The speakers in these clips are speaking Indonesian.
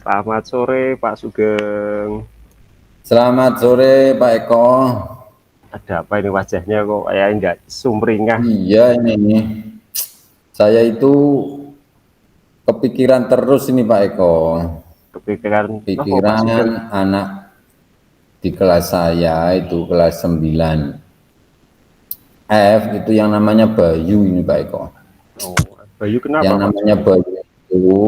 Selamat sore Pak Sugeng. Selamat sore Pak Eko. Ada apa ini wajahnya kok kayak enggak sumringah? Iya ini, saya itu kepikiran terus ini Pak Eko. Kepikiran apa Pak Pikiran Sugeng? anak di kelas saya itu kelas 9 F itu yang namanya Bayu ini Pak Eko. Oh, Bayu kenapa Yang Pak namanya Sugeng? Bayu itu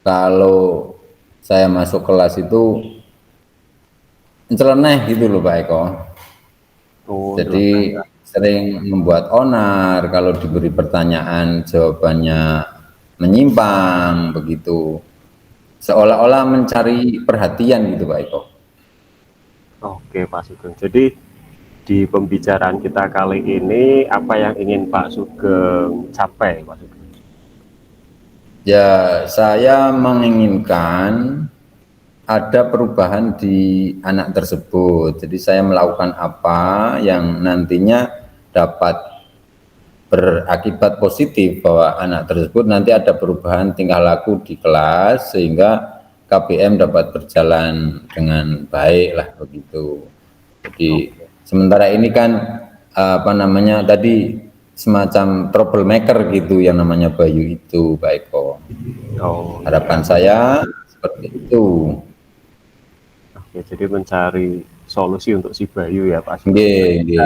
kalau saya masuk kelas itu nyeleneh gitu loh Pak Eko. Oh, Jadi jelas ya. sering membuat onar kalau diberi pertanyaan jawabannya menyimpang begitu. Seolah-olah mencari perhatian gitu Pak Eko. Oke Pak Sugeng. Jadi di pembicaraan kita kali ini apa yang ingin Pak Sugeng capai Pak Sugeng? Ya, saya menginginkan ada perubahan di anak tersebut. Jadi saya melakukan apa yang nantinya dapat berakibat positif bahwa anak tersebut nanti ada perubahan tingkah laku di kelas sehingga KBM dapat berjalan dengan baik lah begitu. Jadi Oke. sementara ini kan apa namanya tadi semacam troublemaker gitu yang namanya Bayu itu Pak Eko. Oh Harapan iya. saya seperti itu. Oke, jadi mencari solusi untuk si Bayu ya Pak Sugeng. Nggih, nggih.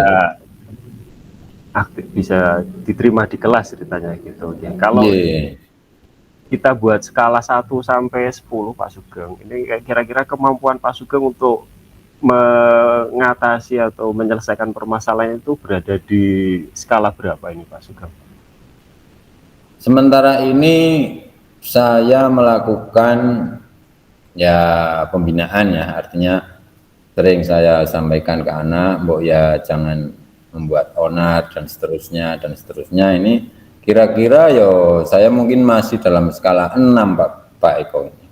Aktif bisa diterima di kelas ceritanya gitu. Ya, kalau Nggih. kita buat skala 1 sampai 10 Pak Sugeng, ini kira-kira kemampuan Pak Sugeng untuk mengatasi atau menyelesaikan permasalahan itu berada di skala berapa ini Pak Sugeng? Sementara ini saya melakukan ya pembinaan ya, artinya sering saya sampaikan ke anak, mbok ya jangan membuat onar dan seterusnya dan seterusnya. Ini kira-kira yo saya mungkin masih dalam skala 6 Pak Eko ini.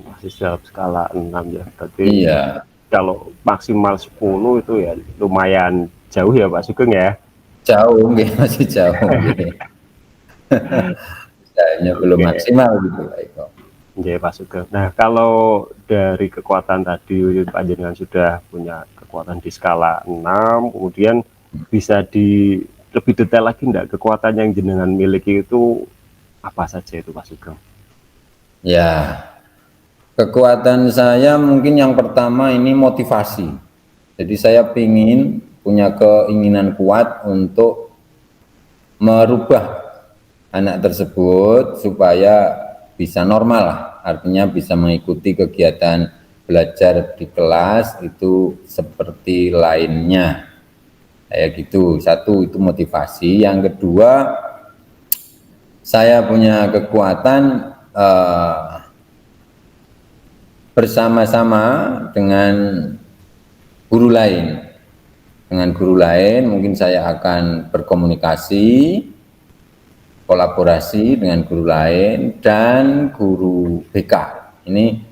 Masih dalam skala 6 ya, berarti Iya, kalau maksimal 10 itu ya lumayan jauh ya Pak Sugeng ya. jauh nggih, masih jauh nggih. Kayaknya belum Oke. maksimal gitu Pak Eko. Oke Pak Sugeng. Nah kalau dari kekuatan tadi Pak Jenengan sudah punya kekuatan di skala 6, kemudian bisa lebih detail lagi enggak kekuatan yang jenengan miliki itu apa saja itu Pak Sugeng? Ya, kekuatan saya mungkin yang pertama ini motivasi. Jadi saya punya keinginan kuat untuk merubah anak tersebut supaya bisa normal lah, artinya bisa mengikuti kegiatan belajar di kelas itu seperti lainnya. Kayak gitu, satu itu motivasi. Yang kedua, saya punya kekuatan bersama-sama dengan guru lain. Dengan guru lain mungkin saya akan berkomunikasi, kolaborasi dengan guru lain dan guru BK. Ini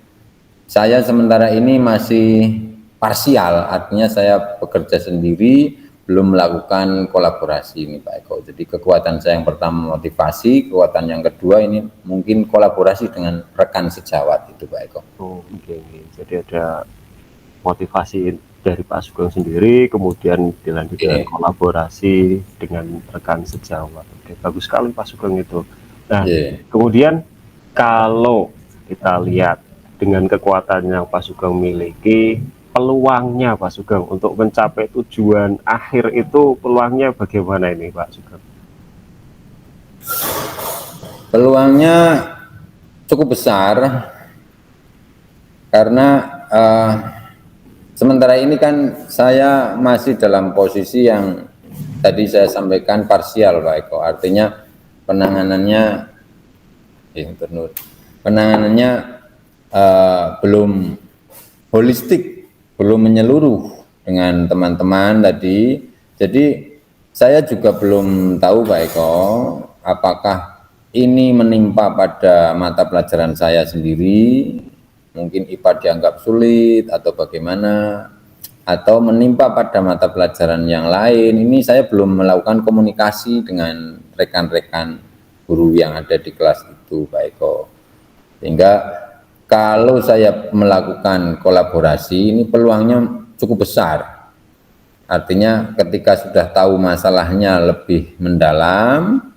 saya sementara ini masih parsial, artinya saya bekerja sendiri, belum melakukan kolaborasi ini Pak Eko. Jadi kekuatan saya yang pertama motivasi, kekuatan yang kedua ini mungkin kolaborasi dengan rekan sejawat itu Pak Eko. Oh, oke. Jadi ada motivasi dari Pak Sugeng sendiri, kemudian dilanjut dengan Oke. kolaborasi dengan rekan sejawat. Oke, bagus sekali Pak Sugeng itu. Nah, Yeah. kemudian kalau kita lihat dengan kekuatan yang Pak Sugeng miliki, peluangnya Pak Sugeng untuk mencapai tujuan akhir itu peluangnya bagaimana ini Pak Sugeng? Peluangnya cukup besar karena sementara ini kan saya masih dalam posisi yang tadi saya sampaikan parsial Pak Eko, artinya penanganannya belum holistik, belum menyeluruh dengan teman-teman tadi. Jadi saya juga belum tahu Pak Eko, apakah ini menimpa pada mata pelajaran saya sendiri, mungkin IPA dianggap sulit atau bagaimana, atau menimpa pada mata pelajaran yang lain. Ini saya belum melakukan komunikasi dengan rekan-rekan guru yang ada di kelas itu Pak Eko. Sehingga kalau saya melakukan kolaborasi ini peluangnya cukup besar. Artinya ketika sudah tahu masalahnya lebih mendalam,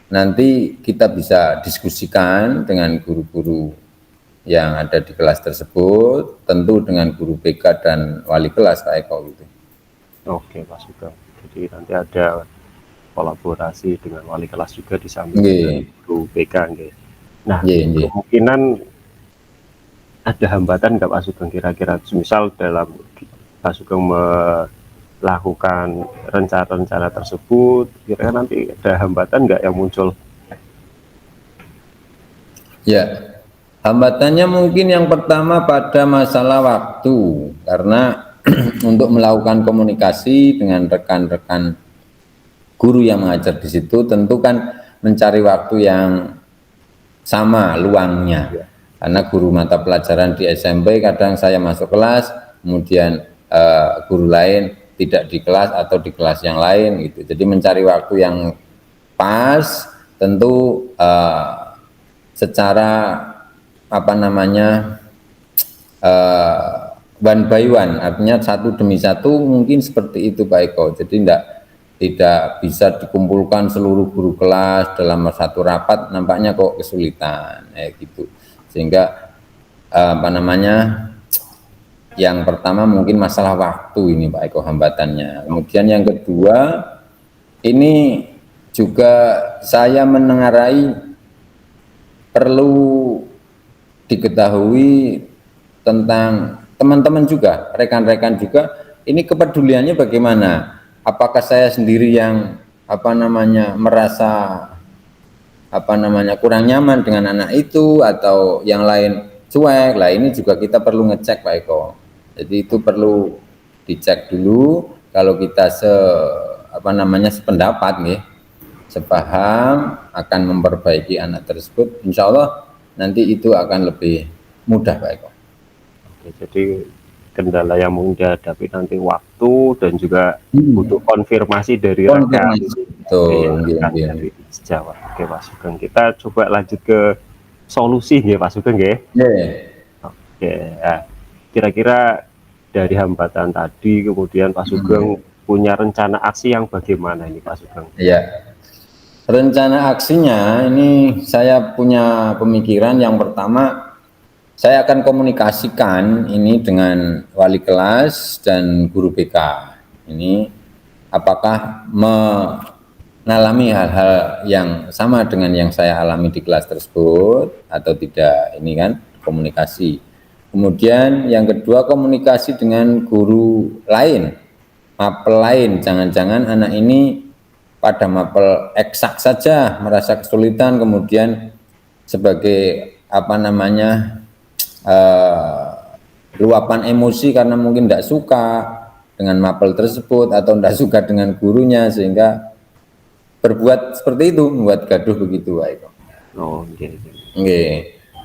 nanti kita bisa diskusikan dengan guru-guru yang ada di kelas tersebut, tentu dengan guru BK dan wali kelas Pak Eko gitu. Oke Pak Sugeng, jadi nanti ada kolaborasi dengan wali kelas juga di samping guru BK. Nah, kemungkinan ada hambatan nggak Pak Sugeng kira-kira, misal dalam Pak Sugeng melakukan rencana-rencana tersebut, kira-kira nanti ada hambatan nggak yang muncul? Ya, hambatannya mungkin yang pertama pada masalah waktu, karena untuk melakukan komunikasi dengan rekan-rekan guru yang mengajar di situ tentu kan mencari waktu yang sama luangnya, karena guru mata pelajaran di SMP kadang saya masuk kelas, kemudian guru lain tidak di kelas atau di kelas yang lain gitu. Jadi mencari waktu yang pas tentu secara apa namanya one by one, artinya satu demi satu mungkin seperti itu Pak Eko. Jadi tidak bisa dikumpulkan seluruh guru kelas dalam satu rapat, nampaknya kok kesulitan gitu. Sehingga apa namanya, yang pertama mungkin masalah waktu ini Pak Eko hambatannya. Kemudian yang kedua, ini juga saya menengarai perlu diketahui tentang teman-teman juga, rekan-rekan juga, ini kepeduliannya bagaimana? Apakah saya sendiri yang apa namanya merasa apa namanya kurang nyaman dengan anak itu, atau yang lain cuek? Lah ini juga kita perlu ngecek Pak Eko. Jadi itu perlu dicek dulu. Kalau kita sependapat nih, sepaham akan memperbaiki anak tersebut, insya Allah nanti itu akan lebih mudah Pak Eko. Oke, jadi kendala yang mungkin dihadapi nanti waktu dan juga butuh konfirmasi dari rekan dari sejawat. Oke Pak Sugeng, kita coba lanjut ke solusi ya Pak Sugeng ya. Oke, nah, kira-kira dari hambatan tadi kemudian Pak Sugeng punya rencana aksi yang bagaimana ini Pak Sugeng? Iya. Rencana aksinya ini saya punya pemikiran, yang pertama saya akan komunikasikan ini dengan wali kelas dan guru BK. Ini apakah mengalami hal-hal yang sama dengan yang saya alami di kelas tersebut atau tidak, ini kan komunikasi. Kemudian yang kedua, komunikasi dengan guru lain, mapel lain, jangan-jangan anak ini pada mapel eksak saja merasa kesulitan, kemudian sebagai apa namanya luapan emosi karena mungkin tidak suka dengan mapel tersebut atau tidak suka dengan gurunya, sehingga berbuat seperti itu, membuat gaduh begitu Pak Eko.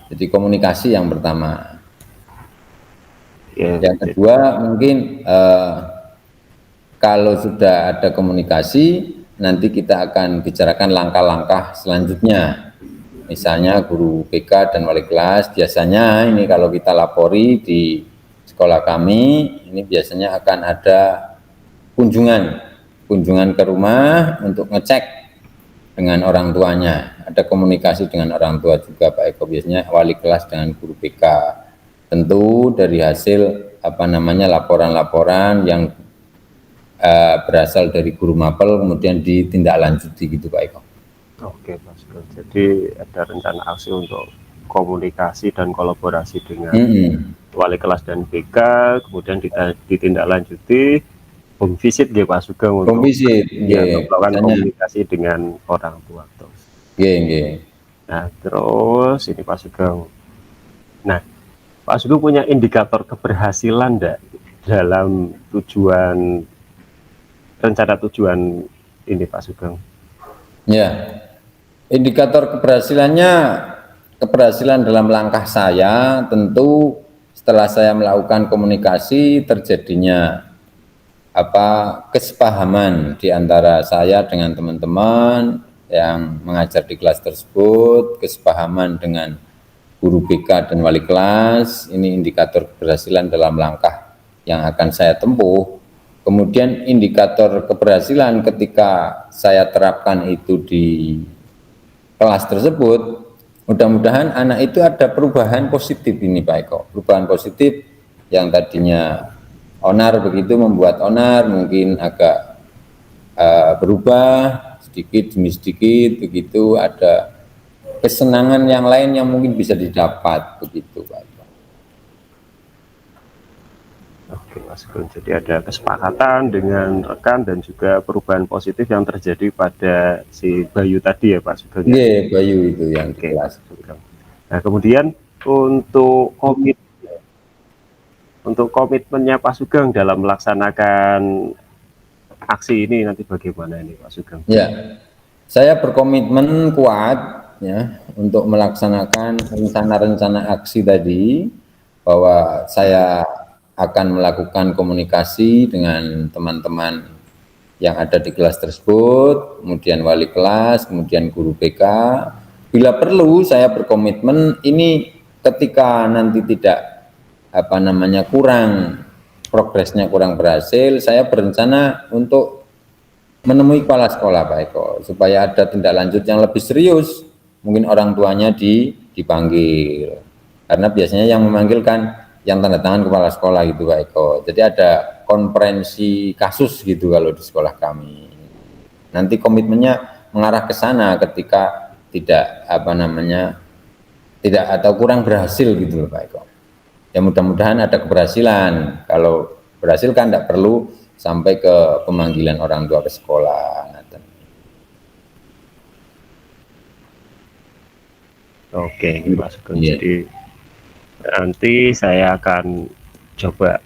Jadi komunikasi yang pertama. Yang kedua mungkin kalau sudah ada komunikasi, nanti kita akan bicarakan langkah-langkah selanjutnya. Misalnya guru BK dan wali kelas, biasanya ini kalau kita lapori di sekolah kami, ini biasanya akan ada kunjungan ke rumah untuk ngecek dengan orang tuanya. Ada komunikasi dengan orang tua juga Pak Eko, biasanya wali kelas dengan guru BK. Tentu dari hasil apa namanya laporan-laporan yang berasal dari guru mapel kemudian ditindaklanjuti gitu Pak Eko. Oke Mas, jadi ada rencana aksi untuk komunikasi dan kolaborasi dengan wali kelas dan BK, kemudian ditindaklanjuti home visit ya Pak Sugeng untuk melakukan komunikasi dengan orang tua terus. Nah terus ini Pak Sugeng, nah Pak Sugeng punya indikator keberhasilan enggak dalam rencana tujuan ini Pak Sugeng? Ya, indikator keberhasilan dalam langkah saya tentu setelah saya melakukan komunikasi, terjadinya kesepahaman di antara saya dengan teman-teman yang mengajar di kelas tersebut, kesepahaman dengan guru BK dan wali kelas, ini indikator keberhasilan dalam langkah yang akan saya tempuh. Kemudian indikator keberhasilan ketika saya terapkan itu di kelas tersebut, mudah-mudahan anak itu ada perubahan positif ini Pak Eko, perubahan positif yang tadinya onar begitu membuat onar, mungkin agak berubah sedikit demi sedikit begitu, ada kesenangan yang lain yang mungkin bisa didapat begitu Pak. Oke Mas Sugeng, jadi ada kesepakatan dengan rekan dan juga perubahan positif yang terjadi pada si Bayu tadi ya Pak Sugeng ya? Iya, Bayu itu yang di Oke kelas. Pak Sugeng. Nah kemudian untuk komitmennya Pak Sugeng dalam melaksanakan aksi ini nanti bagaimana ini Pak Sugeng? Ya, saya berkomitmen kuat ya untuk melaksanakan rencana-rencana aksi tadi, bahwa saya akan melakukan komunikasi dengan teman-teman yang ada di kelas tersebut, kemudian wali kelas, kemudian guru BK. Bila perlu saya berkomitmen ini ketika nanti tidak kurang progresnya, kurang berhasil, saya berencana untuk menemui kepala sekolah Pak Eko, supaya ada tindak lanjut yang lebih serius, mungkin orang tuanya dipanggil, karena biasanya yang memanggilkan yang tanda tangan kepala sekolah gitu Pak Eko. Jadi ada konferensi kasus gitu kalau di sekolah kami. Nanti komitmennya mengarah ke sana ketika tidak tidak atau kurang berhasil gitu loh Pak Eko. Ya mudah-mudahan ada keberhasilan. Kalau berhasil kan tidak perlu sampai ke pemanggilan orang tua ke sekolah. Oke Pak Sugeng, Yeah. jadi nanti saya akan coba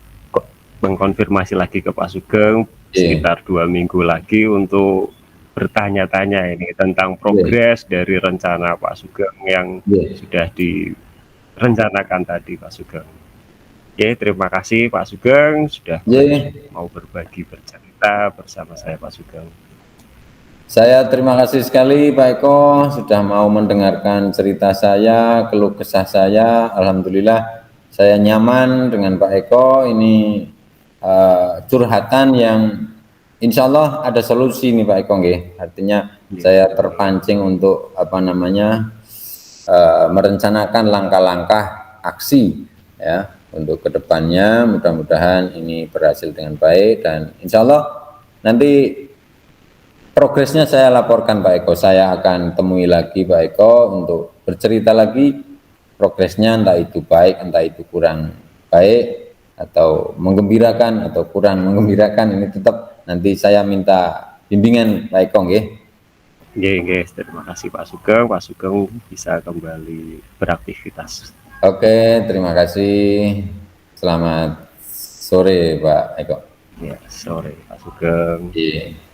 mengkonfirmasi lagi ke Pak Sugeng sekitar 2 minggu lagi untuk bertanya-tanya ini tentang progres dari rencana Pak Sugeng yang sudah direncanakan tadi Pak Sugeng. Oke, terima kasih Pak Sugeng sudah mau berbagi bercerita bersama saya Pak Sugeng. Saya terima kasih sekali Pak Eko sudah mau mendengarkan cerita saya, keluh kesah saya. Alhamdulillah saya nyaman dengan Pak Eko. Ini curhatan yang insya Allah ada solusi nih Pak Eko nggih. Artinya saya terpancing untuk merencanakan langkah-langkah aksi ya untuk kedepannya. Mudah-mudahan ini berhasil dengan baik dan insya Allah nanti progresnya saya laporkan Pak Eko. Saya akan temui lagi Pak Eko untuk bercerita lagi progresnya, entah itu baik, entah itu kurang baik, atau menggembirakan atau kurang menggembirakan. Ini tetap nanti saya minta bimbingan Pak Eko nggih. Nggih, terima kasih Pak Sugeng. Pak Sugeng bisa kembali beraktivitas. Oke, terima kasih. Selamat sore Pak Eko. Ya, sore Pak Sugeng. Iya.